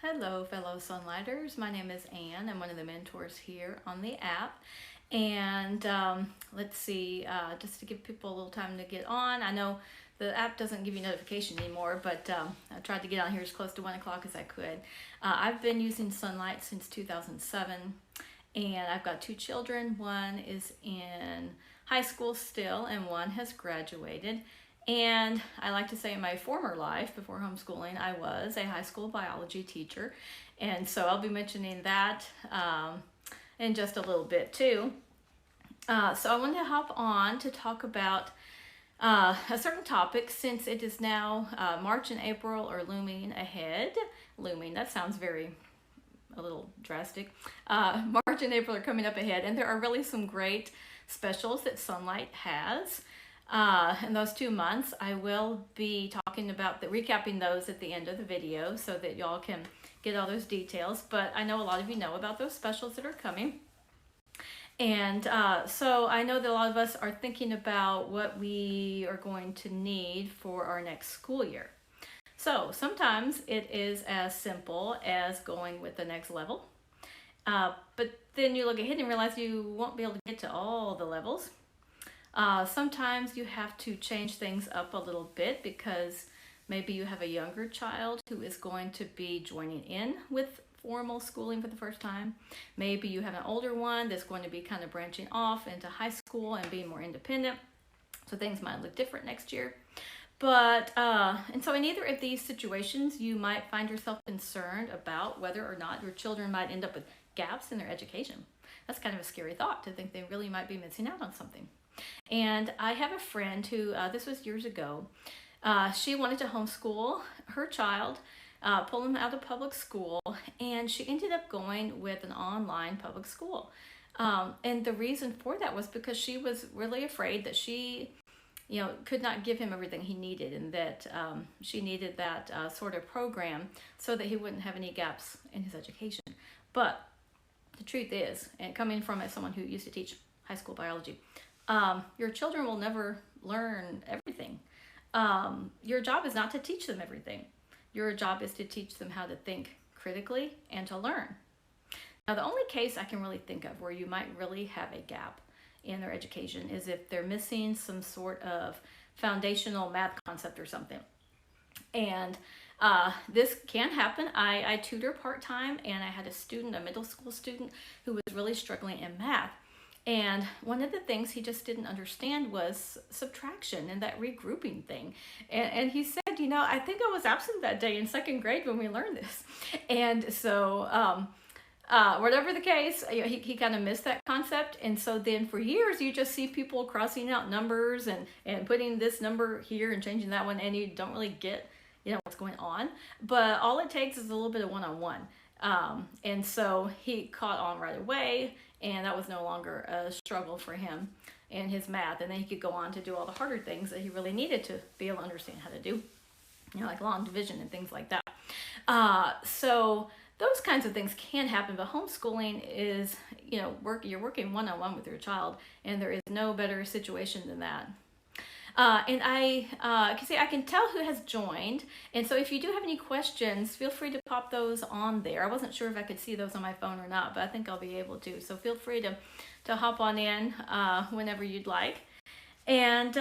Hello, fellow Sonlighters. My name is Anne. I'm one of the mentors here on the app. And let's see, just to give people a little time to get on. I know the app doesn't give you notification anymore, but I tried to get on here as close to 1 o'clock as I could. I've been using Sonlight since 2007, and I've got two children. One is in high school still, and one has graduated. And I like to say in my former life, before homeschooling, I was a high school biology teacher. And so I'll be mentioning that in just a little bit too. So I wanted to hop on to talk about a certain topic since it is now March and April are looming ahead. Looming, that sounds a little drastic. March and April are coming up ahead, and there are really some great specials that Sonlight has. In those 2 months, I will be talking about recapping those at the end of the video so that y'all can get all those details. But I know a lot of you know about those specials that are coming. And so I know that a lot of us are thinking about what we are going to need for our next school year. So sometimes it is as simple as going with the next level. But then you look ahead and realize you won't be able to get to all the levels. Sometimes you have to change things up a little bit because maybe you have a younger child who is going to be joining in with formal schooling for the first time. Maybe you have an older one that's going to be kind of branching off into high school and being more independent. So things might look different next year. But, and so in either of these situations, you might find yourself concerned about whether or not your children might end up with gaps in their education. That's kind of a scary thought, to think they really might be missing out on something. And I have a friend who, this was years ago, she wanted to homeschool her child, pull him out of public school, and she ended up going with an online public school. And the reason for that was because she was really afraid that she, could not give him everything he needed, and that she needed that sort of program so that he wouldn't have any gaps in his education. But the truth is, and coming from someone who used to teach high school biology, your children will never learn everything. Your job is not to teach them everything. Your job is to teach them how to think critically and to learn. Now, the only case I can really think of where you might really have a gap in their education is if they're missing some sort of foundational math concept or something. And this can happen. I tutor part-time, and I had a middle school student, who was really struggling in math. And one of the things he just didn't understand was subtraction and that regrouping thing. And he said, I think I was absent that day in second grade when we learned this. And so whatever the case, he kind of missed that concept. And so then for years, you just see people crossing out numbers and putting this number here and changing that one, and you don't really get what's going on. But all it takes is a little bit of one-on-one. And so he caught on right away, and that was no longer a struggle for him in his math. And then he could go on to do all the harder things that he really needed to be able to understand how to do, like long division and things like that. So those kinds of things can happen, but homeschooling is, you're working one-on-one with your child, and there is no better situation than that. And I can tell who has joined. And so if you do have any questions, feel free to pop those on there. I wasn't sure if I could see those on my phone or not, but I think I'll be able to. So feel free to hop on in whenever you'd like. And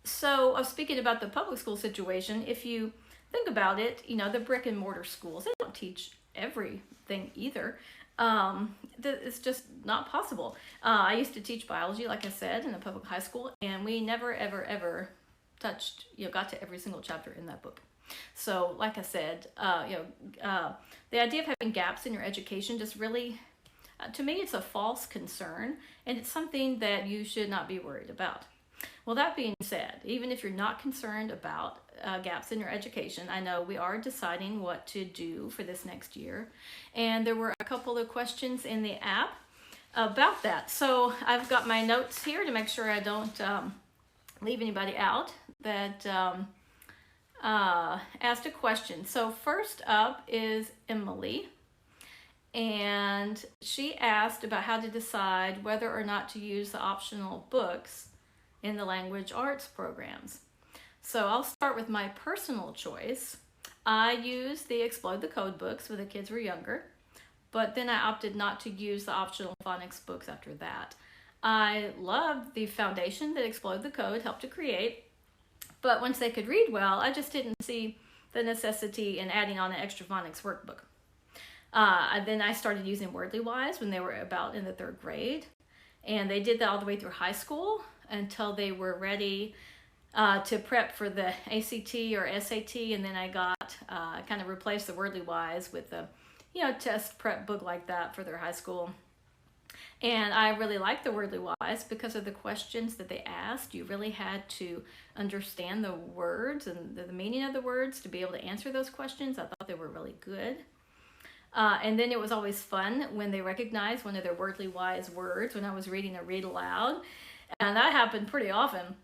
so speaking about the public school situation, if you think about it, the brick and mortar schools, they don't teach everything either. It's just not possible. I used to teach biology, like I said, in a public high school, and we never, ever, ever touched, got to every single chapter in that book. So, like I said, the idea of having gaps in your education just really, to me, it's a false concern, and it's something that you should not be worried about. Well, that being said, even if you're not concerned about gaps in your education, I know we are deciding what to do for this next year. And there were a couple of questions in the app about that. So I've got my notes here to make sure I don't leave anybody out that asked a question. So first up is Emily. And she asked about how to decide whether or not to use the optional books in the language arts programs. So I'll start with my personal choice. I used the Explode the Code books when the kids were younger, but then I opted not to use the optional phonics books after that. I loved the foundation that Explode the Code helped to create, but once they could read well, I just didn't see the necessity in adding on an extra phonics workbook. Then I started using Wordly Wise when they were about in the 3rd grade, and they did that all the way through high school until they were ready to prep for the ACT or SAT, and then I got kind of replaced the Wordly Wise with a test prep book like that for their high school. And I really liked the Wordly Wise because of the questions that they asked. You really had to understand the words and the meaning of the words to be able to answer those questions. I thought they were really good. And then it was always fun when they recognized one of their Wordly Wise words when I was reading a read aloud. And that happened pretty often.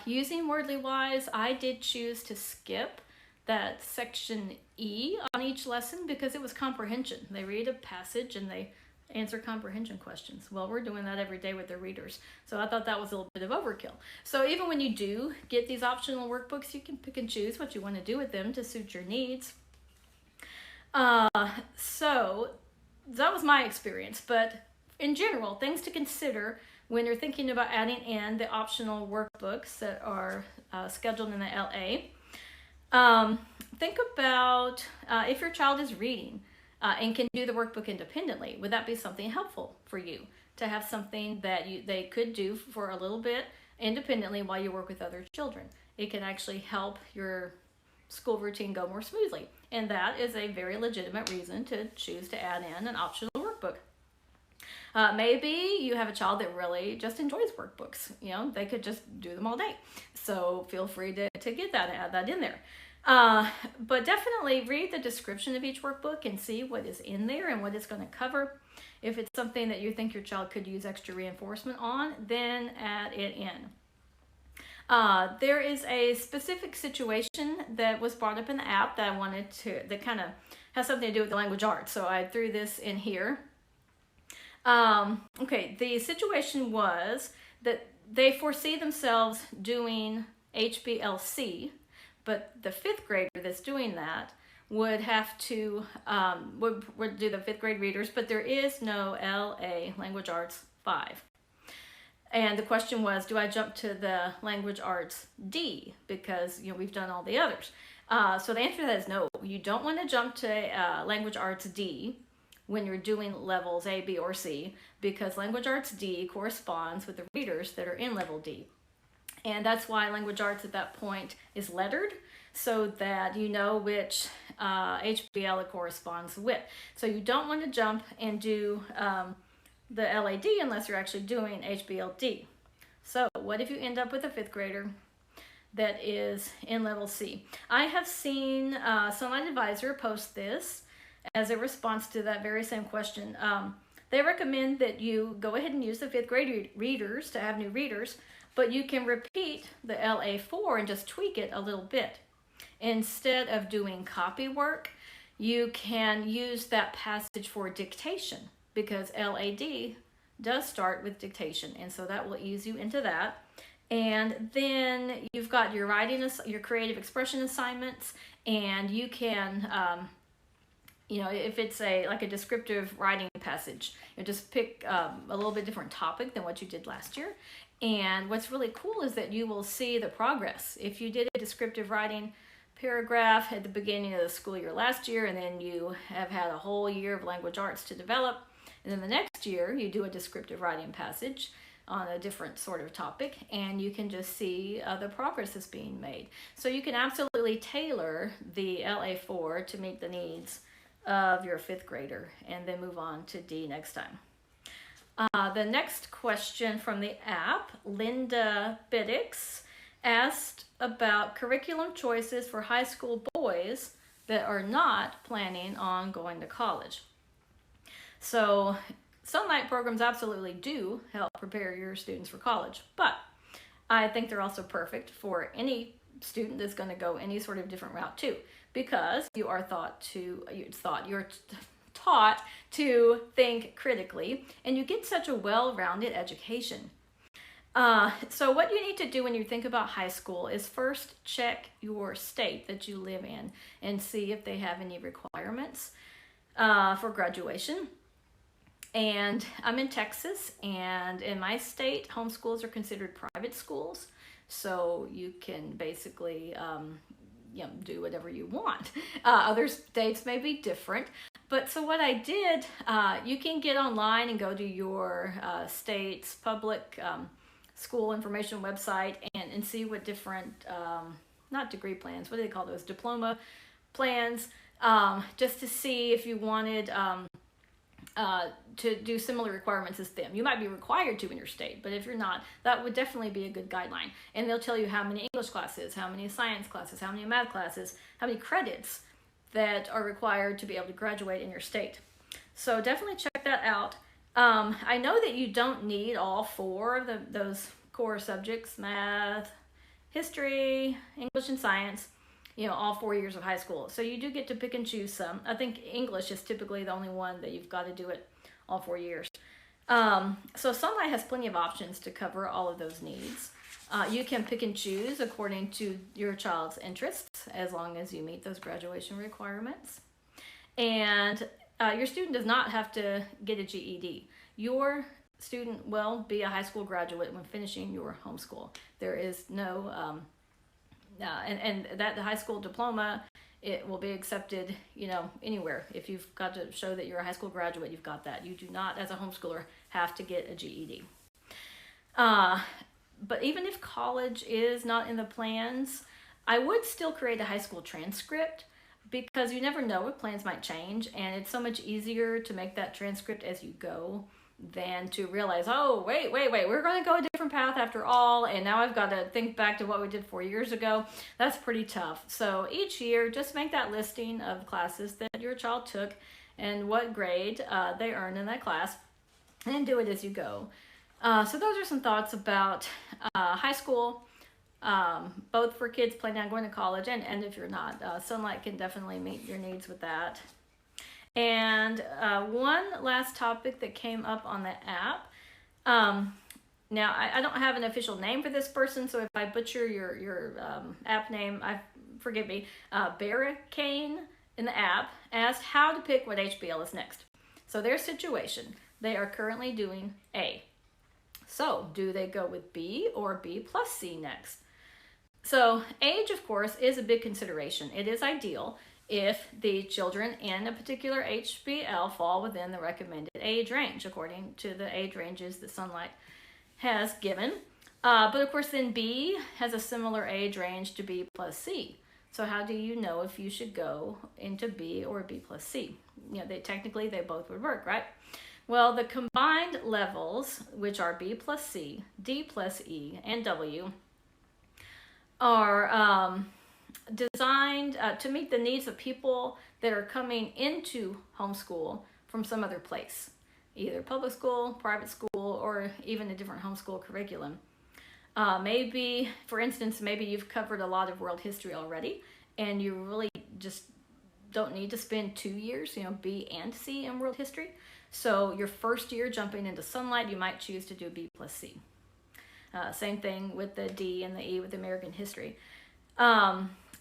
Using Wordly Wise, I did choose to skip that section E on each lesson because it was comprehension. They read a passage and they answer comprehension questions. Well, we're doing that every day with their readers. So I thought that was a little bit of overkill. So even when you do get these optional workbooks, you can pick and choose what you want to do with them to suit your needs. So that was my experience, but in general, things to consider when you're thinking about adding in the optional workbooks that are scheduled in the LA. Think about if your child is reading and can do the workbook independently. Would that be something helpful for you to have something that they could do for a little bit independently while you work with other children? It can actually help your school routine go more smoothly, and that is a very legitimate reason to choose to add in an optional workbook. Maybe you have a child that really just enjoys workbooks. They could just do them all day. So feel free to get that and add that in there. But definitely read the description of each workbook and see what is in there and what it's going to cover. If it's something that you think your child could use extra reinforcement on, then add it in. There is a specific situation that was brought up in the app that I wanted that kind of has something to do with the language arts. So I threw this in here. Okay, the situation was that they foresee themselves doing HBLC, but the 5th grader that's doing that would have to, would do the 5th grade readers, but there is no LA Language Arts 5. And the question was, do I jump to the Language Arts D? Because, we've done all the others. So the answer to that is no. You don't want to jump to Language Arts D when you're doing levels A, B, or C, because Language Arts D corresponds with the readers that are in level D. And that's why Language Arts at that point is lettered, so that you know which HBL it corresponds with. So you don't want to jump and do the LAD unless you're actually doing HBLD. So what if you end up with a 5th grader that is in level C? I have seen Sonlight Advisor post this as a response to that very same question. They recommend that you go ahead and use the 5th grade readers to have new readers, but you can repeat the LA4 and just tweak it a little bit. Instead of doing copy work, you can use that passage for dictation, because LAD does start with dictation, and so that will ease you into that. And then you've got your writing, your creative expression assignments, and you can, if it's like a descriptive writing passage, just pick a little bit different topic than what you did last year. And what's really cool is that you will see the progress. If you did a descriptive writing paragraph at the beginning of the school year last year, and then you have had a whole year of language arts to develop, and then the next year you do a descriptive writing passage on a different sort of topic, and you can just see the progress that's being made. So you can absolutely tailor the LA4 to meet the needs of your 5th grader, and then move on to D next time. The next question from the app, Linda Biddix, asked about curriculum choices for high school boys that are not planning on going to college. So Sonlight programs absolutely do help prepare your students for college, but I think they're also perfect for any student that's going to go any sort of different route too, because you're taught to think critically, and you get such a well-rounded education. So what you need to do when you think about high school is first check your state that you live in and see if they have any requirements for graduation. And I'm in Texas, and in my state, homeschools are considered private schools. So you can basically do whatever you want. Other states may be different. But so what I did, you can get online and go to your state's public school information website and see what different, not degree plans, what do they call those? Diploma plans, just to see if you wanted to do similar requirements as them. You might be required to in your state, but if you're not, that would definitely be a good guideline. And they'll tell you how many English classes, how many science classes, how many math classes, how many credits that are required to be able to graduate in your state. So definitely check that out. I know that you don't need all four of those core subjects, math, history, English, and science, all 4 years of high school. So you do get to pick and choose some. I think English is typically the only one that you've got to do it all 4 years. So Sonlight has plenty of options to cover all of those needs. You can pick and choose according to your child's interests, as long as you meet those graduation requirements. And your student does not have to get a GED. Your student will be a high school graduate when finishing your homeschool. There is no, and that the high school diploma, it will be accepted, anywhere. If you've got to show that you're a high school graduate, you've got that. You do not, as a homeschooler, have to get a GED. But even if college is not in the plans, I would still create a high school transcript, because you never know what plans might change, and it's so much easier to make that transcript as you go than to realize, oh, wait, we're going to go a different path after all, and now I've got to think back to what we did 4 years ago. That's pretty tough. So each year, just make that listing of classes that your child took and what grade they earned in that class, and do it as you go. So those are some thoughts about high school, both for kids planning on going to college and if you're not. Sonlight can definitely meet your needs with that. And one last topic that came up on the app. Now, I don't have an official name for this person, so if I butcher your app name, forgive me. Barricane in the app asked how to pick what HBL is next. So their situation, they are currently doing A. So do they go with B or B plus C next? So age, of course, is a big consideration. It is ideal if the children in a particular HBL fall within the recommended age range, according to the age ranges that Sonlight has given. But of course, then B has a similar age range to B plus C. So how do you know if you should go into B or B plus C? Technically they both would work, right? Well, the combined levels, which are B plus C, D plus E, and W, are designed to meet the needs of people that are coming into homeschool from some other place, either public school, private school, or even a different homeschool curriculum. Maybe, for instance, maybe you've covered a lot of world history already, and you really just don't need to spend 2 years, B and C in world history. So your first year jumping into Sonlight, you might choose to do B plus C. Same thing with the D and the E with American history.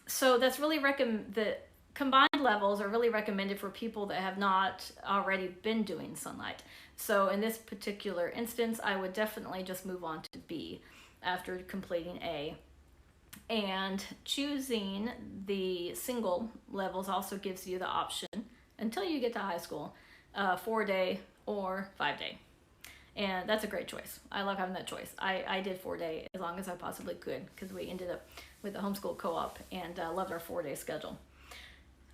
So that's really the combined levels are really recommended for people that have not already been doing Sonlight. So in this particular instance, I would definitely just move on to B after completing A. And choosing the single levels also gives you the option, until you get to high school, 4-day or 5-day. And that's a great choice. I love having that choice. I did 4-day as long as I possibly could, because we ended up with a homeschool co-op and loved our 4-day schedule.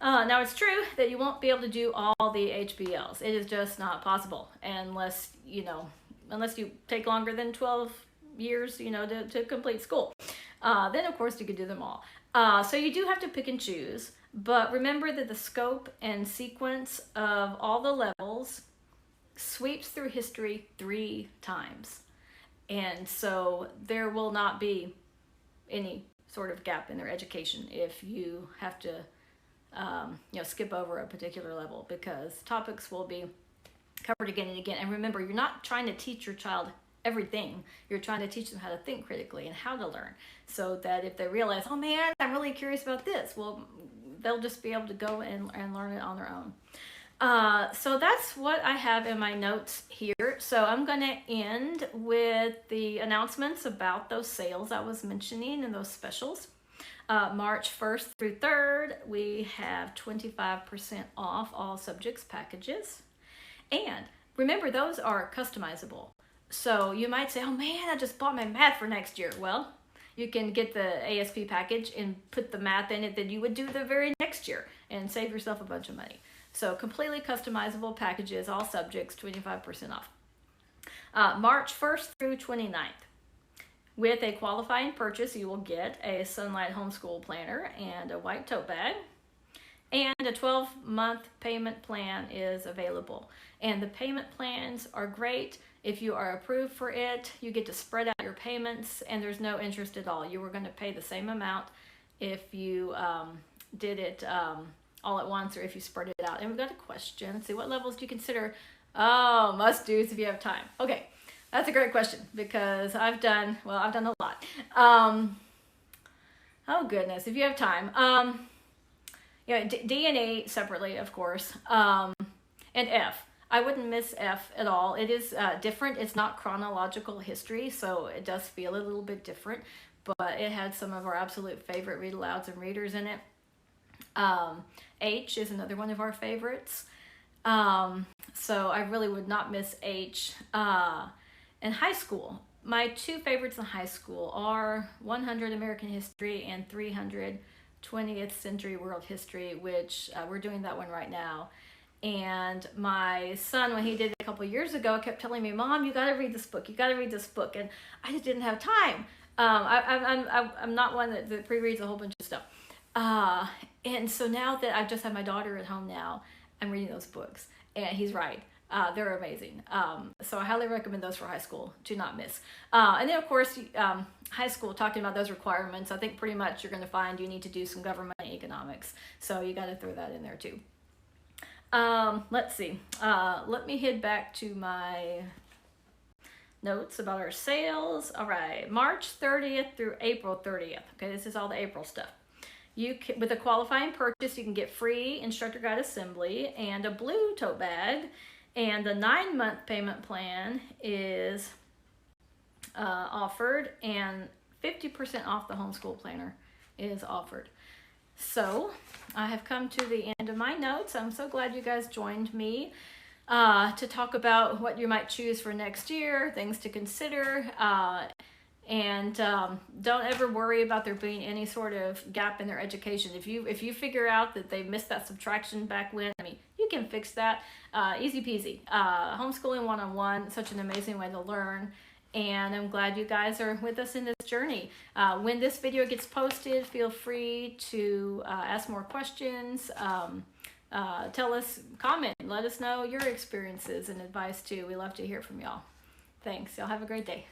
Now, it's true that you won't be able to do all the HBLs. It is just not possible unless you take longer than 12 years, to complete school. Then, of course, you could do them all. So you do have to pick and choose. But remember that the scope and sequence of all the levels sweeps through history 3 times. And so there will not be any sort of gap in their education if you have to skip over a particular level, because topics will be covered again and again. And remember, you're not trying to teach your child everything. You're trying to teach them how to think critically and how to learn, so that if they realize, oh man, I'm really curious about this, well, they'll just be able to go and learn it on their own. So that's what I have in my notes here. So I'm going to end with the announcements about those sales I was mentioning and those specials. March 1st through 3rd, we have 25% off all subjects packages. And remember, those are customizable. So you might say, oh man, I just bought my math for next year. Well, you can get the ASP package and put the math in it that you would do the very next year and save yourself a bunch of money. So completely customizable packages, all subjects, 25% off. March 1st through 29th. With a qualifying purchase, you will get a Sonlight homeschool planner and a white tote bag. And a 12-month payment plan is available. And the payment plans are great. If you are approved for it, you get to spread out your payments, and there's no interest at all. You were going to pay the same amount if you did it all at once, or if you spread it out. And we've got a question. Let's see, what levels do you consider? Oh, must-dos if you have time. Okay, that's a great question, because I've done a lot. Oh goodness, if you have time. D and E separately, of course, and F. I wouldn't miss F at all. It is different. It's not chronological history, so it does feel a little bit different, but it had some of our absolute favorite read-alouds and readers in it. H is another one of our favorites. So I really would not miss H. In high school, my two favorites in high school are 100 American History and 300 20th Century World History, which we're doing that one right now. And my son, when he did it a couple years ago, kept telling me, Mom, you got to read this book. You got to read this book. And I just didn't have time. I'm not one that pre-reads a whole bunch of stuff. And so now that I've just had my daughter at home now, I'm reading those books. And he's right. They're amazing. So I highly recommend those for high school. Do not miss. And then, of course, high school, talking about those requirements, I think pretty much you're going to find you need to do some government economics. So you got to throw that in there too. Let's see. Let me head back to my notes about our sales. All right, March 30th through April 30th. Okay, this is all the April stuff. You can, with a qualifying purchase, you can get free instructor guide assembly and a blue tote bag. And the 9-month payment plan is offered, and 50% off the homeschool planner is offered. So I have come to the end of my notes. I'm so glad you guys joined me to talk about what you might choose for next year, things to consider, and don't ever worry about there being any sort of gap in their education. If you figure out that they missed that subtraction back when, I mean, you can fix that. Easy peasy. Homeschooling one-on-one, such an amazing way to learn. And I'm glad you guys are with us in this journey. When this video gets posted, feel free to ask more questions. Tell us, comment, let us know your experiences and advice too. We love to hear from y'all. Thanks. Y'all have a great day.